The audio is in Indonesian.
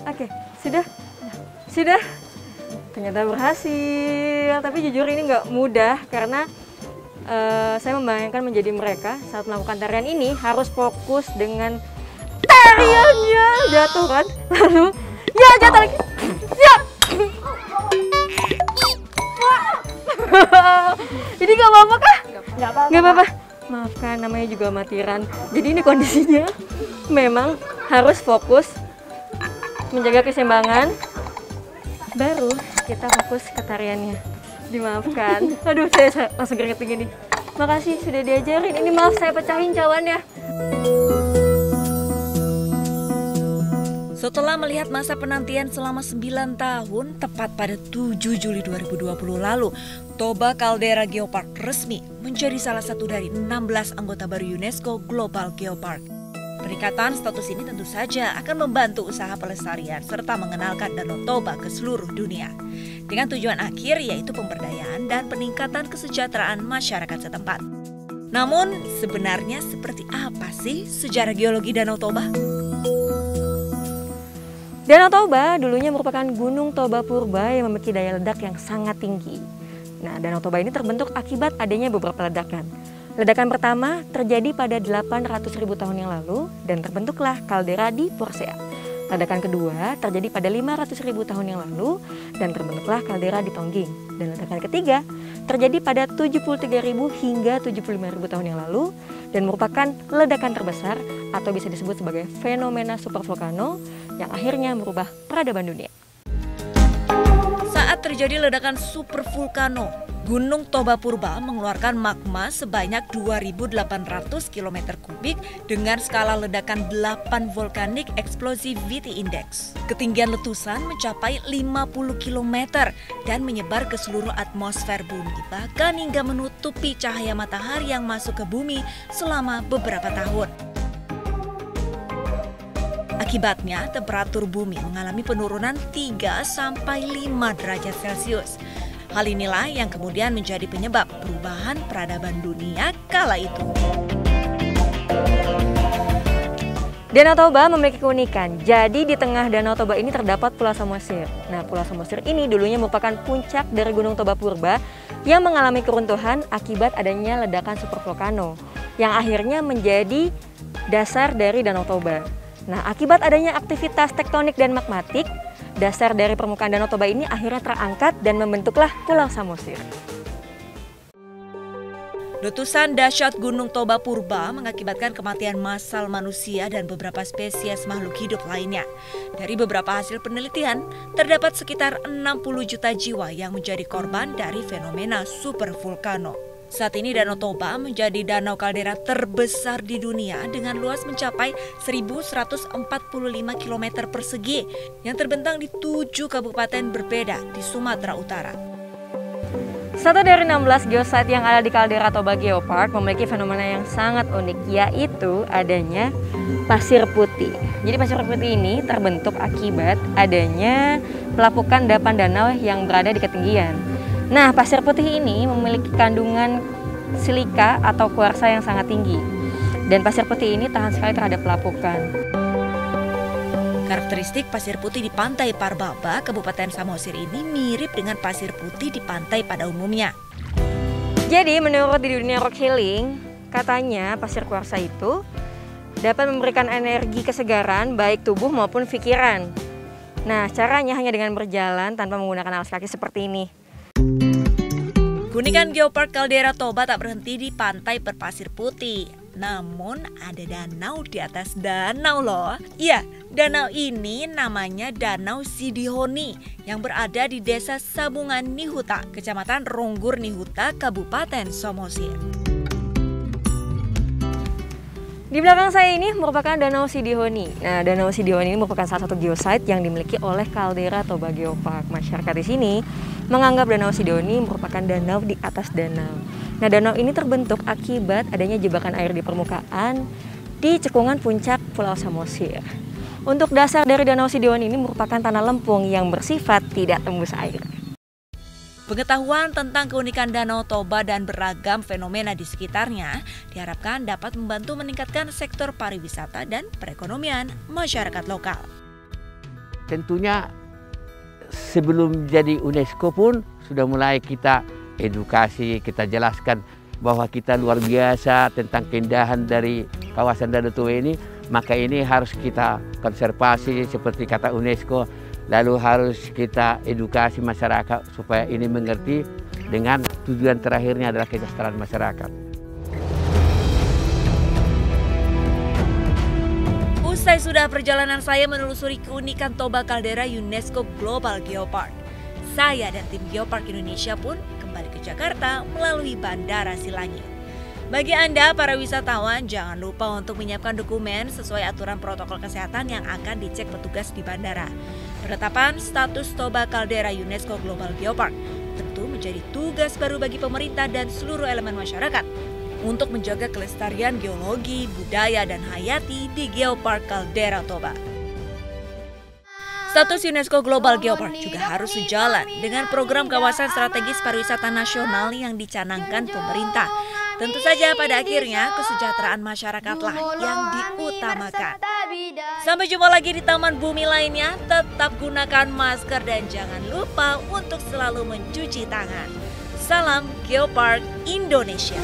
Oke, sudah? Sudah? Ternyata berhasil. Tapi jujur ini nggak mudah karena saya membayangkan menjadi mereka saat melakukan tarian ini harus fokus dengan tariannya. Jatuh kan? Lalu, ya jatuh lagi. Ya! Ini nggak apa-apa kah? Nggak apa-apa. Maafkan, namanya juga amatiran. Jadi ini kondisinya memang harus fokus menjaga keseimbangan. Baru kita fokus ke tariannya. Dimaafkan. Aduh, saya langsung keringet begini. Makasih sudah diajarin. Ini maaf saya pecahin cawannya. Setelah melihat masa penantian selama 9 tahun, tepat pada 7 Juli 2020 lalu, Toba Caldera Geopark resmi menjadi salah satu dari 16 anggota baru UNESCO Global Geopark. Peningkatan status ini tentu saja akan membantu usaha pelestarian serta mengenalkan Danau Toba ke seluruh dunia. Dengan tujuan akhir yaitu pemberdayaan dan peningkatan kesejahteraan masyarakat setempat. Namun, sebenarnya seperti apa sih sejarah geologi Danau Toba? Danau Toba dulunya merupakan Gunung Toba Purba yang memiliki daya ledak yang sangat tinggi. Nah, Danau Toba ini terbentuk akibat adanya beberapa ledakan. Ledakan pertama terjadi pada 800.000 tahun yang lalu dan terbentuklah kaldera di Porsea. Ledakan kedua terjadi pada 500.000 tahun yang lalu dan terbentuklah kaldera di Tongging. Dan ledakan ketiga terjadi pada 73.000 hingga 75.000 tahun yang lalu dan merupakan ledakan terbesar atau bisa disebut sebagai fenomena supervolcano yang akhirnya merubah peradaban dunia. Saat terjadi ledakan supervulkano, Gunung Toba Purba mengeluarkan magma sebanyak 2.800 km kubik dengan skala ledakan 8 Volcanic Explosivity Index. Ketinggian letusan mencapai 50 km dan menyebar ke seluruh atmosfer bumi, bahkan hingga menutupi cahaya matahari yang masuk ke bumi selama beberapa tahun. Akibatnya, temperatur bumi mengalami penurunan 3-5 derajat Celcius. Hal inilah yang kemudian menjadi penyebab perubahan peradaban dunia kala itu. Danau Toba memiliki keunikan. Jadi di tengah Danau Toba ini terdapat Pulau Samosir. Nah, Pulau Samosir ini dulunya merupakan puncak dari Gunung Toba Purba yang mengalami keruntuhan akibat adanya ledakan supervolcano yang akhirnya menjadi dasar dari Danau Toba. Nah, akibat adanya aktivitas tektonik dan magmatik, dasar dari permukaan Danau Toba ini akhirnya terangkat dan membentuklah Pulau Samosir. Letusan dahsyat Gunung Toba Purba mengakibatkan kematian massal manusia dan beberapa spesies makhluk hidup lainnya. Dari beberapa hasil penelitian, terdapat sekitar 60 juta jiwa yang menjadi korban dari fenomena supervulkano. Saat ini Danau Toba menjadi danau kaldera terbesar di dunia dengan luas mencapai 1.145 km persegi yang terbentang di 7 kabupaten berbeda di Sumatera Utara. Satu dari 16 geosite yang ada di kaldera Toba Geopark memiliki fenomena yang sangat unik, yaitu adanya pasir putih. Jadi pasir putih ini terbentuk akibat adanya pelapukan endapan danau yang berada di ketinggian. Nah, pasir putih ini memiliki kandungan silika atau kuarsa yang sangat tinggi. Dan pasir putih ini tahan sekali terhadap pelapukan. Karakteristik pasir putih di pantai Parbaba, Kabupaten Samosir ini mirip dengan pasir putih di pantai pada umumnya. Jadi, menurut di dunia rock healing, katanya pasir kuarsa itu dapat memberikan energi kesegaran baik tubuh maupun pikiran. Nah, caranya hanya dengan berjalan tanpa menggunakan alas kaki seperti ini. Keunikan Geopark Caldera Toba tak berhenti di pantai berpasir putih. Namun ada danau di atas danau loh. Iya, danau ini namanya Danau Sidihoni yang berada di Desa Sabungan Nihuta, Kecamatan Ronggur Nihuta, Kabupaten Samosir. Di belakang saya ini merupakan Danau Sidihoni. Nah, Danau Sidihoni ini merupakan salah satu geosite yang dimiliki oleh Caldera Toba Geopark. Masyarakat di sini menganggap Danau Sidihoni merupakan danau di atas danau. Nah, danau ini terbentuk akibat adanya jebakan air di permukaan di cekungan puncak Pulau Samosir. Untuk dasar dari Danau Sidihoni ini merupakan tanah lempung yang bersifat tidak tembus air. Pengetahuan tentang keunikan Danau Toba dan beragam fenomena di sekitarnya diharapkan dapat membantu meningkatkan sektor pariwisata dan perekonomian masyarakat lokal. tentunya sebelum jadi UNESCO pun sudah mulai kita edukasi, kita jelaskan bahwa kita luar biasa tentang keindahan dari kawasan Danau Toba ini. Maka ini harus kita konservasi seperti kata UNESCO, lalu harus kita edukasi masyarakat supaya ini mengerti dengan tujuan terakhirnya adalah kesejahteraan masyarakat. Usai sudah perjalanan saya menelusuri keunikan Toba Caldera UNESCO Global Geopark, saya dan tim Geopark Indonesia pun kembali ke Jakarta melalui Bandara Silangit. Bagi Anda para wisatawan, jangan lupa untuk menyiapkan dokumen sesuai aturan protokol kesehatan yang akan dicek petugas di bandara. Penetapan status Toba Caldera UNESCO Global Geopark tentu menjadi tugas baru bagi pemerintah dan seluruh elemen masyarakat untuk menjaga kelestarian geologi, budaya, dan hayati di Geopark Caldera Toba. Status UNESCO Global Geopark juga harus sejalan dengan program kawasan strategis pariwisata nasional yang dicanangkan pemerintah. Tentu saja pada akhirnya kesejahteraan masyarakatlah yang diutamakan. Sampai jumpa lagi di Taman Bumi lainnya. Tetap gunakan masker dan jangan lupa untuk selalu mencuci tangan. Salam Geopark Indonesia.